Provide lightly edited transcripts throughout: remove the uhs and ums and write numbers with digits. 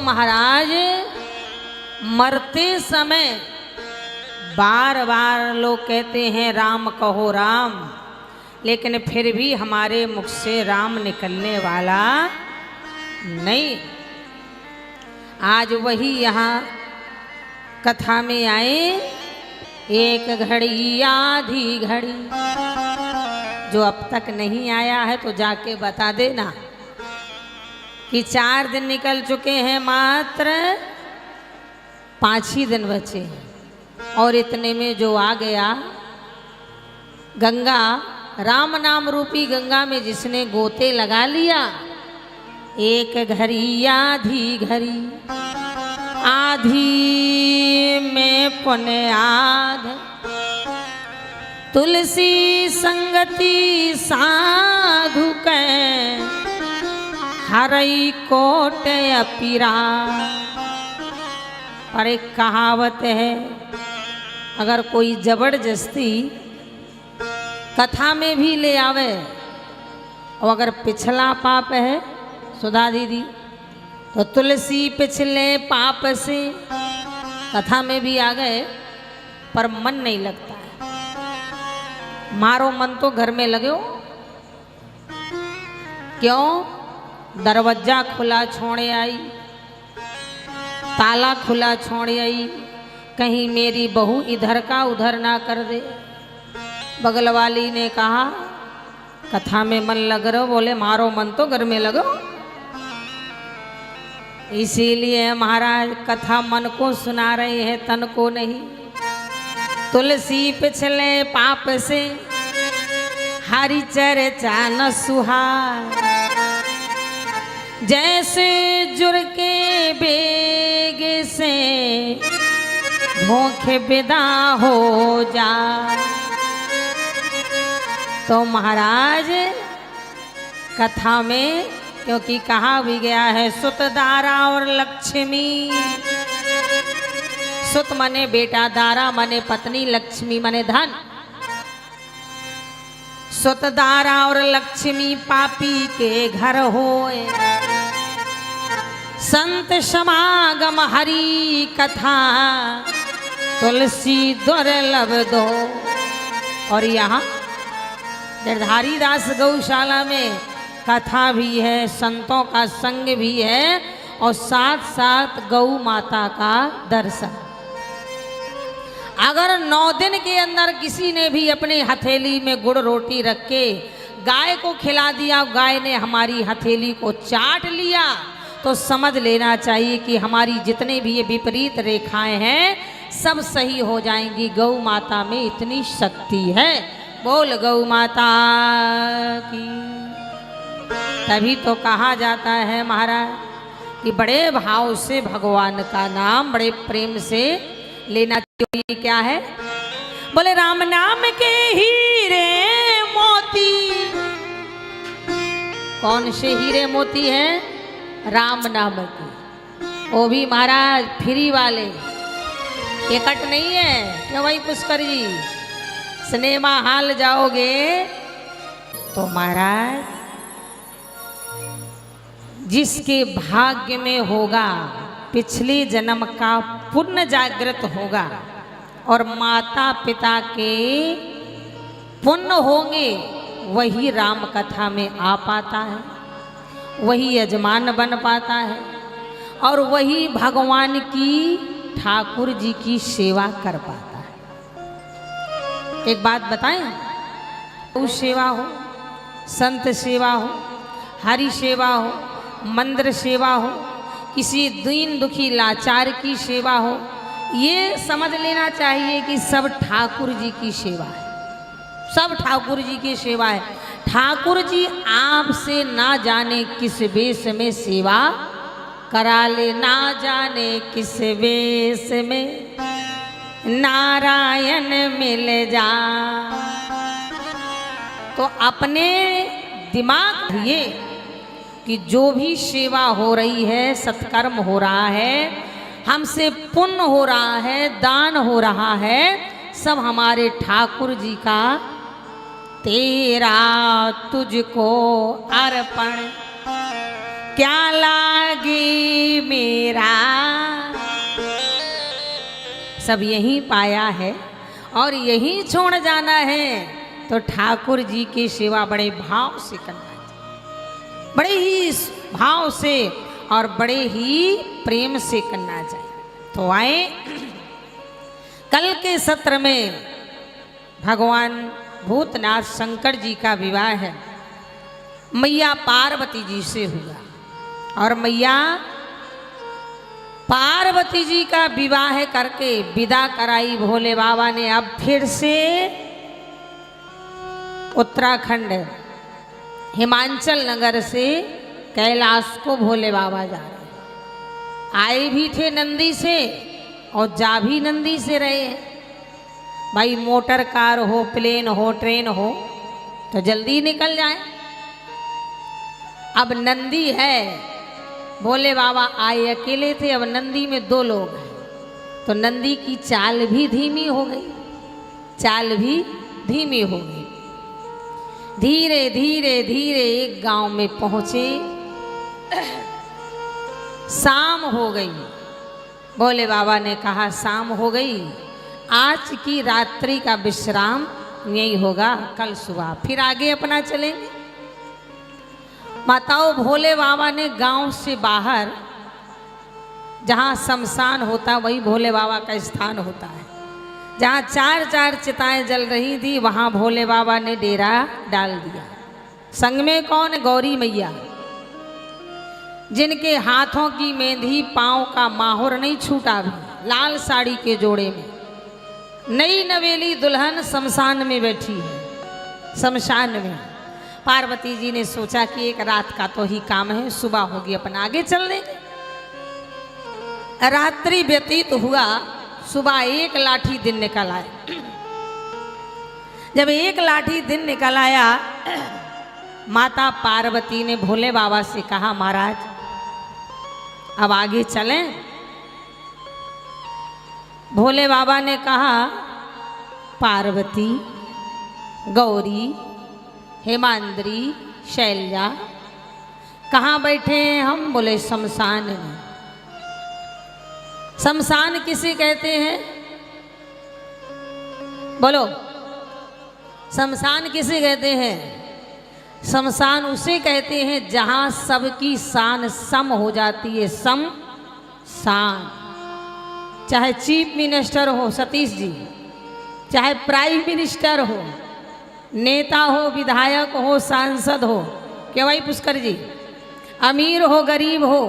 महाराज मरते समय बार बार लोग कहते हैं राम कहो राम, लेकिन फिर भी हमारे मुख से राम निकलने वाला नहीं। आज वही यहाँ कथा में आए, एक घड़ी आधी घड़ी। जो अब तक नहीं आया है तो जाके बता देना कि 4 दिन निकल चुके हैं, मात्र 5 ही दिन बचे हैं। और इतने में जो आ गया, गंगा राम नाम रूपी गंगा में जिसने गोते लगा लिया, एक घड़ी आधी घड़ी, आधी में पुण्य आध, तुलसी संगति साधु के हरई कोट अपीरा। और एक कहावत है, अगर कोई जबरदस्ती कथा में भी ले आवे और अगर पिछला पाप है सुधा दीदी, तो तुलसी पिछले पाप से कथा में भी आ गए पर मन नहीं लगता है। मारो मन तो घर में लगे हो, क्यों? दरवाजा खुला छोड़े आई, ताला खुला छोड़े आई, कहीं मेरी बहू इधर का उधर ना कर दे। बगल वाली ने कहा कथा में मन लग रहा, बोले मारो मन तो घर में लगो। इसीलिए महाराज कथा मन को सुना रहे हैं, तन को नहीं। तुलसी पिछले पाप से हरि चर्चा न सुहार, जैसे जुर के बेग से भूखे विदा हो जा। तो महाराज कथा में क्योंकि कहा भी गया है, सुत दारा और लक्ष्मी। सुत मने बेटा, दारा मने पत्नी, लक्ष्मी मने धन। सुत दारा और लक्ष्मी पापी के घर होए, संत समागम हरि कथा तुलसी दुर्लभ दो। और यहाँ गिरधारी दास गौशाला में कथा भी है, संतों का संग भी है और साथ साथ गौ माता का दर्शन। अगर 9 दिन के अंदर किसी ने भी अपनी हथेली में गुड़ रोटी रख के गाय को खिला दिया, गाय ने हमारी हथेली को चाट लिया, तो समझ लेना चाहिए कि हमारी जितने भी ये विपरीत रेखाएं हैं सब सही हो जाएंगी। गौ माता में इतनी शक्ति है। बोल गौ माता की। तभी तो कहा जाता है महाराज कि बड़े भाव से भगवान का नाम बड़े प्रेम से लेना चाहिए। क्या है? बोले राम नाम के हीरे मोती। कौन से हीरे मोती हैं? राम नाम के। वो भी महाराज फ्री वाले, टिकट नहीं है। क्यों भाई पुष्कर जी, सिनेमा हॉल जाओगे तो महाराज जिसके भाग्य में होगा, पिछले जन्म का पुण्य जागृत होगा और माता पिता के पुण्य होंगे, वही राम कथा में आ पाता है, वही यजमान बन पाता है और वही भगवान की ठाकुर जी की सेवा कर पाता है। एक बात बताएं, गौ सेवा हो, संत सेवा हो, हरि सेवा हो, मंदिर सेवा हो, किसी दीन दुखी लाचार की सेवा हो, ये समझ लेना चाहिए कि सब ठाकुर जी की सेवा है। सब ठाकुर जी की सेवा है। ठाकुर जी आपसे ना जाने किस वेश में सेवा करा ले, ना जाने किस वेश में नारायण मिल जा। तो अपने दिमाग ये कि जो भी सेवा हो रही है, सत्कर्म हो रहा है, हमसे पुण्य हो रहा है, दान हो रहा है, सब हमारे ठाकुर जी का तेरा तुझको अर्पण क्या लागी मेरा सब यहीं पाया है और यहीं छोड़ जाना है, तो ठाकुर जी की सेवा बड़े भाव से करना चाहिए, बड़े ही भाव से और बड़े ही प्रेम से करना चाहिए। तो आए कल के सत्र में भगवान भूतनाथ शंकर जी का विवाह है, मैया पार्वती जी से हुआ और मैया पार्वती जी का विवाह करके विदा कराई भोले बाबा ने। अब फिर से उत्तराखंड हिमाचल नगर से कैलाश को भोले बाबा जा रहे, आए भी थे नंदी से और जा भी नंदी से रहे। भाई मोटर कार हो, प्लेन हो, ट्रेन हो तो जल्दी निकल जाए। अब नंदी है, भोले बाबा आए अकेले थे, अब नंदी में 2 लोग हैं, तो नंदी की चाल भी धीमी हो गई, चाल भी धीमी हो गई। धीरे धीरे धीरे एक गांव में पहुंचे, शाम हो गई। भोले बाबा ने कहा शाम हो गई, आज की रात्रि का विश्राम यही होगा, कल सुबह फिर आगे अपना चलेंगे। माताओं, भोले बाबा ने गांव से बाहर जहाँ शमशान होता वही भोले बाबा का स्थान होता है। जहाँ 4 चिताएं जल रही थी वहाँ भोले बाबा ने डेरा डाल दिया। संग में कौन? गौरी मैया, जिनके हाथों की मेहंदी, पाँव का माहुर नहीं छूटा भी, लाल साड़ी के जोड़े में नई नवेली दुल्हन शमशान में बैठी है। शमशान में पार्वती जी ने सोचा कि एक रात का तो ही काम है, सुबह होगी अपन आगे चल देंगे। रात्रि व्यतीत हुआ, सुबह एक लाठी दिन निकल आया। जब एक लाठी दिन निकल आया, माता पार्वती ने भोले बाबा से कहा महाराज अब आगे चलें। भोले बाबा ने कहा पार्वती, गौरी, हेमांद्री, शैलजा कहाँ बैठे हैं हम? बोले शमशान में। शमशान किसे कहते हैं? बोलो, शमशान किसे कहते हैं? शमशान उसे कहते हैं जहां सबकी शान सम हो जाती है, सम शान। चाहे चीफ मिनिस्टर हो सतीश जी, चाहे प्राइम मिनिस्टर हो, नेता हो, विधायक हो, सांसद हो, क्या भाई पुष्कर जी, अमीर हो, गरीब हो,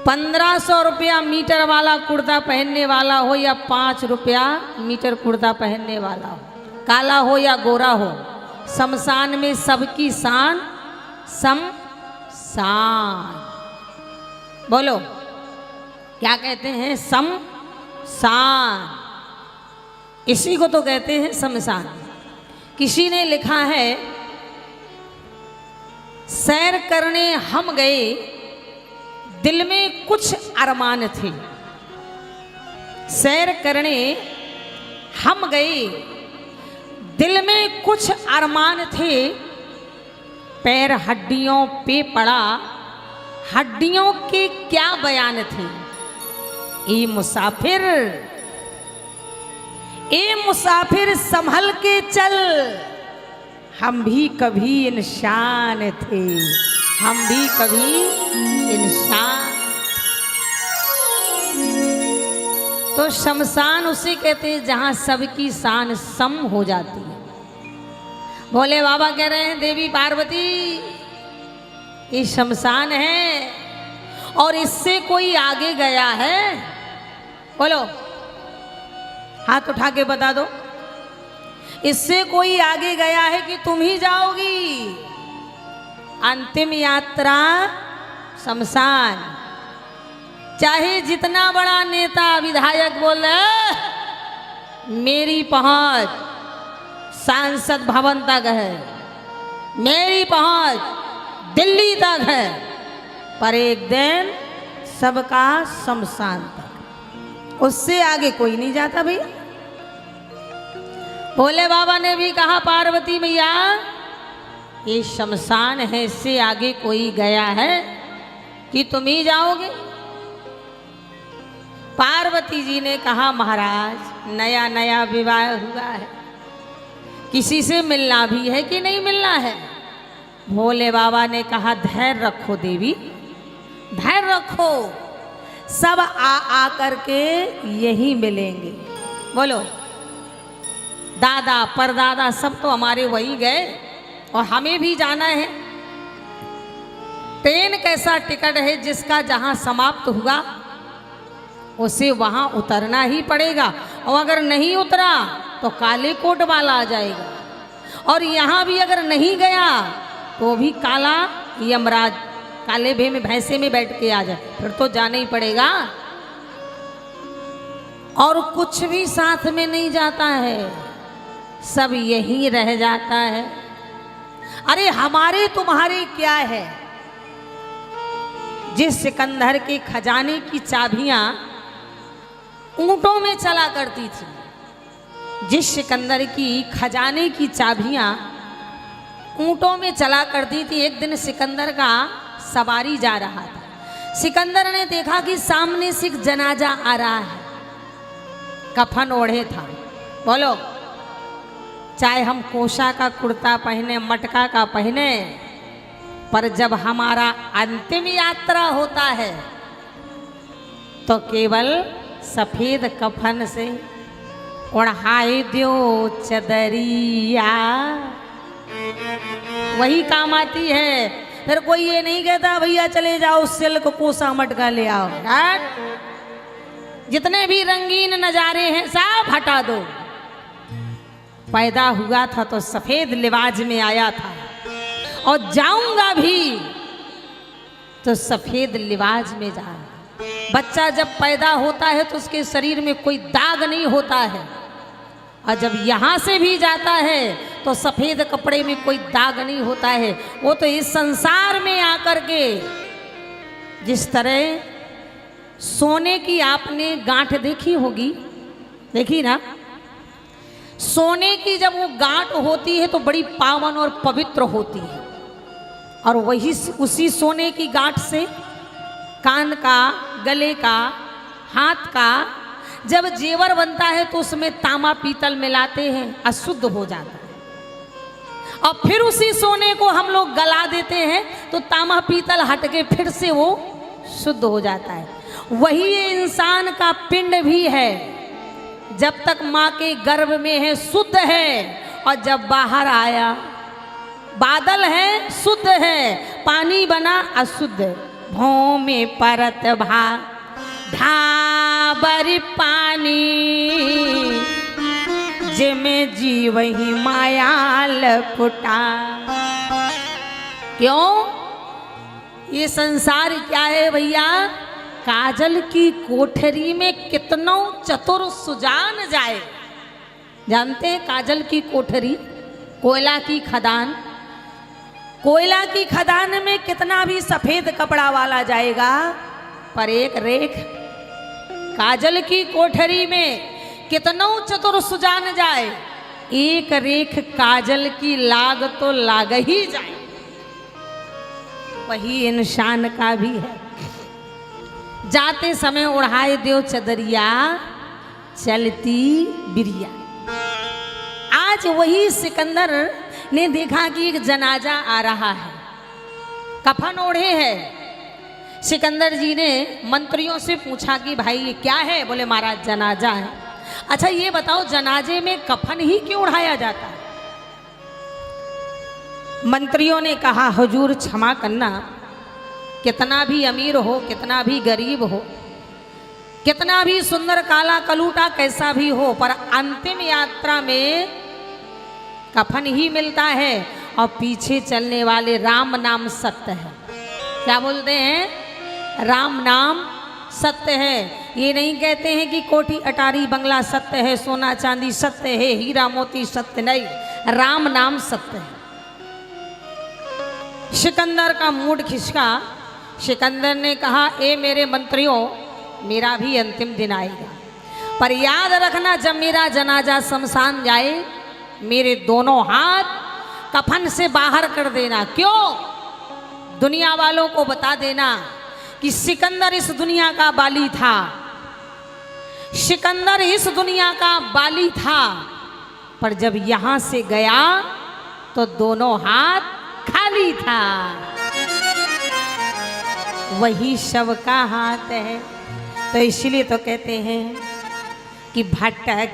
1500 रुपया मीटर वाला कुर्ता पहनने वाला हो या 5 रुपया मीटर कुर्ता पहनने वाला हो, काला हो या गोरा हो, शमशान में सबकी शान सम शान। बोलो क्या कहते हैं? सम शान। इसी को तो कहते हैं शमशान। किसी ने लिखा है सैर करने हम गए, दिल में कुछ अरमान थे। सैर करने हम गए, दिल में कुछ अरमान थे, पैर हड्डियों पे पड़ा, हड्डियों के क्या बयान थे। ए मुसाफिर, ए मुसाफिर संभल के चल, हम भी कभी इंसान थे, हम भी कभी इंसान। तो शमशान उसे कहते हैं जहां सबकी शान सम हो जाती है। भोले बाबा कह रहे हैं देवी पार्वती ये शमशान है और इससे कोई आगे गया है? बोलो, हाथ उठा के बता दो, इससे कोई आगे गया है कि तुम ही जाओगी? अंतिम यात्रा शमशान। चाहे जितना बड़ा नेता विधायक बोले मेरी पहुंच सांसद भवन तक है, मेरी पहुंच दिल्ली तक है, पर एक दिन सबका शमशान तक, उससे आगे कोई नहीं जाता भैया। भोले बाबा ने भी कहा पार्वती मैया ये शमशान है, इससे आगे कोई गया है कि तुम ही जाओगे? पार्वती जी ने कहा महाराज नया नया विवाह हुआ है, किसी से मिलना भी है कि नहीं मिलना है। भोले बाबा ने कहा धैर्य रखो देवी, धैर्य रखो, सब आ करके यही मिलेंगे। बोलो दादा परदादा सब तो हमारे वही गए और हमें भी जाना है। ट्रेन कैसा टिकट है जिसका जहां समाप्त हुआ उसे वहां उतरना ही पड़ेगा, और अगर नहीं उतरा तो काले कोट वाला आ जाएगा, और यहां भी अगर नहीं गया तो भी काला यमराज काले भे में भैंसे में बैठ के आ जाए, फिर तो जाना ही पड़ेगा। और कुछ भी साथ में नहीं जाता है, सब यहीं रह जाता है। अरे हमारे तुम्हारे क्या है, जिस सिकंदर के खजाने की चाबियां ऊंटों में चला करती थी, जिस सिकंदर की खजाने की चाबियां ऊंटों में चला करती थी, एक दिन सिकंदर का सवारी जा रहा था। सिकंदर ने देखा कि सामने से एक जनाजा आ रहा है, कफन ओढ़े था। बोलो चाहे हम कोशा का कुर्ता पहने, मटका का पहने, पर जब हमारा अंतिम यात्रा होता है तो केवल सफेद कफन से ओढ़ाए दो चदरिया, वही काम आती है। फिर कोई ये नहीं कहता भैया चले जाओ सिल्क कोसा मटका ले आओ, जितने भी रंगीन नजारे हैं सब हटा दो। पैदा हुआ था तो सफेद लिबाज में आया था, और जाऊंगा भी तो सफेद लिबाज में जा। बच्चा जब पैदा होता है तो उसके शरीर में कोई दाग नहीं होता है, और जब यहाँ से भी जाता है तो सफेद कपड़े में कोई दाग नहीं होता है। वो तो इस संसार में आकर के जिस तरह सोने की आपने गांठ देखी होगी, देखी ना, सोने की जब वो गांठ होती है तो बड़ी पावन और पवित्र होती है, और वही उसी सोने की गांठ से कान का, गले का, हाथ का जब जेवर बनता है तो उसमें तांबा पीतल मिलाते हैं, अशुद्ध हो जाता है, और फिर उसी सोने को हम लोग गला देते हैं तो तांबा पीतल हट के फिर से वो शुद्ध हो जाता है। वही ये इंसान का पिंड भी है, जब तक माँ के गर्भ में है शुद्ध है, और जब बाहर आया बादल है शुद्ध है, पानी बना अशुद्ध। भूमि परत भा ढाबर पानी, जिमे जीव ही मायाल फुटा। क्यों? ये संसार क्या है भैया? काजल की कोठरी में कितनों चतुर सुजान जाए। जानते हैं काजल की कोठरी, कोयला की खदान, कोयला की खदान में कितना भी सफेद कपड़ा वाला जाएगा, पर एक रेख काजल की कोठरी में कितनों चतुर सुजान जाए, एक रेख काजल की लाग तो लाग ही जाए। वही इंसान का भी है। जाते समय उड़ाए दो चदरिया, चलती बिरिया। आज वही सिकंदर ने देखा कि एक जनाजा आ रहा है, कफन ओढ़े है। सिकंदर जी ने मंत्रियों से पूछा कि भाई ये क्या है? बोले महाराज जनाजा है। अच्छा ये बताओ जनाजे में कफन ही क्यों ओढ़ाया जाता है? मंत्रियों ने कहा हुजूर क्षमा करना, कितना भी अमीर हो, कितना भी गरीब हो, कितना भी सुंदर काला कलूटा कैसा भी हो, पर अंतिम यात्रा में कफन ही मिलता है, और पीछे चलने वाले राम नाम सत्य है। क्या बोलते हैं? राम नाम सत्य है। ये नहीं कहते हैं कि कोठी अटारी बंगला सत्य है, सोना चांदी सत्य है, हीरा मोती सत्य नहीं, राम नाम सत्य है। सिकंदर का मूड खिसका। सिकंदर ने कहा ए मेरे मंत्रियों, मेरा भी अंतिम दिन आएगा, पर याद रखना जब मेरा जनाजा शमशान जाए, मेरे दोनों हाथ कफन से बाहर कर देना। क्यों? दुनिया वालों को बता देना कि सिकंदर इस दुनिया का बाली था, सिकंदर इस दुनिया का बाली था, पर जब यहां से गया तो दोनों हाथ खाली था। वही शव का हाथ है। तो इसलिए तो कहते हैं कि भटक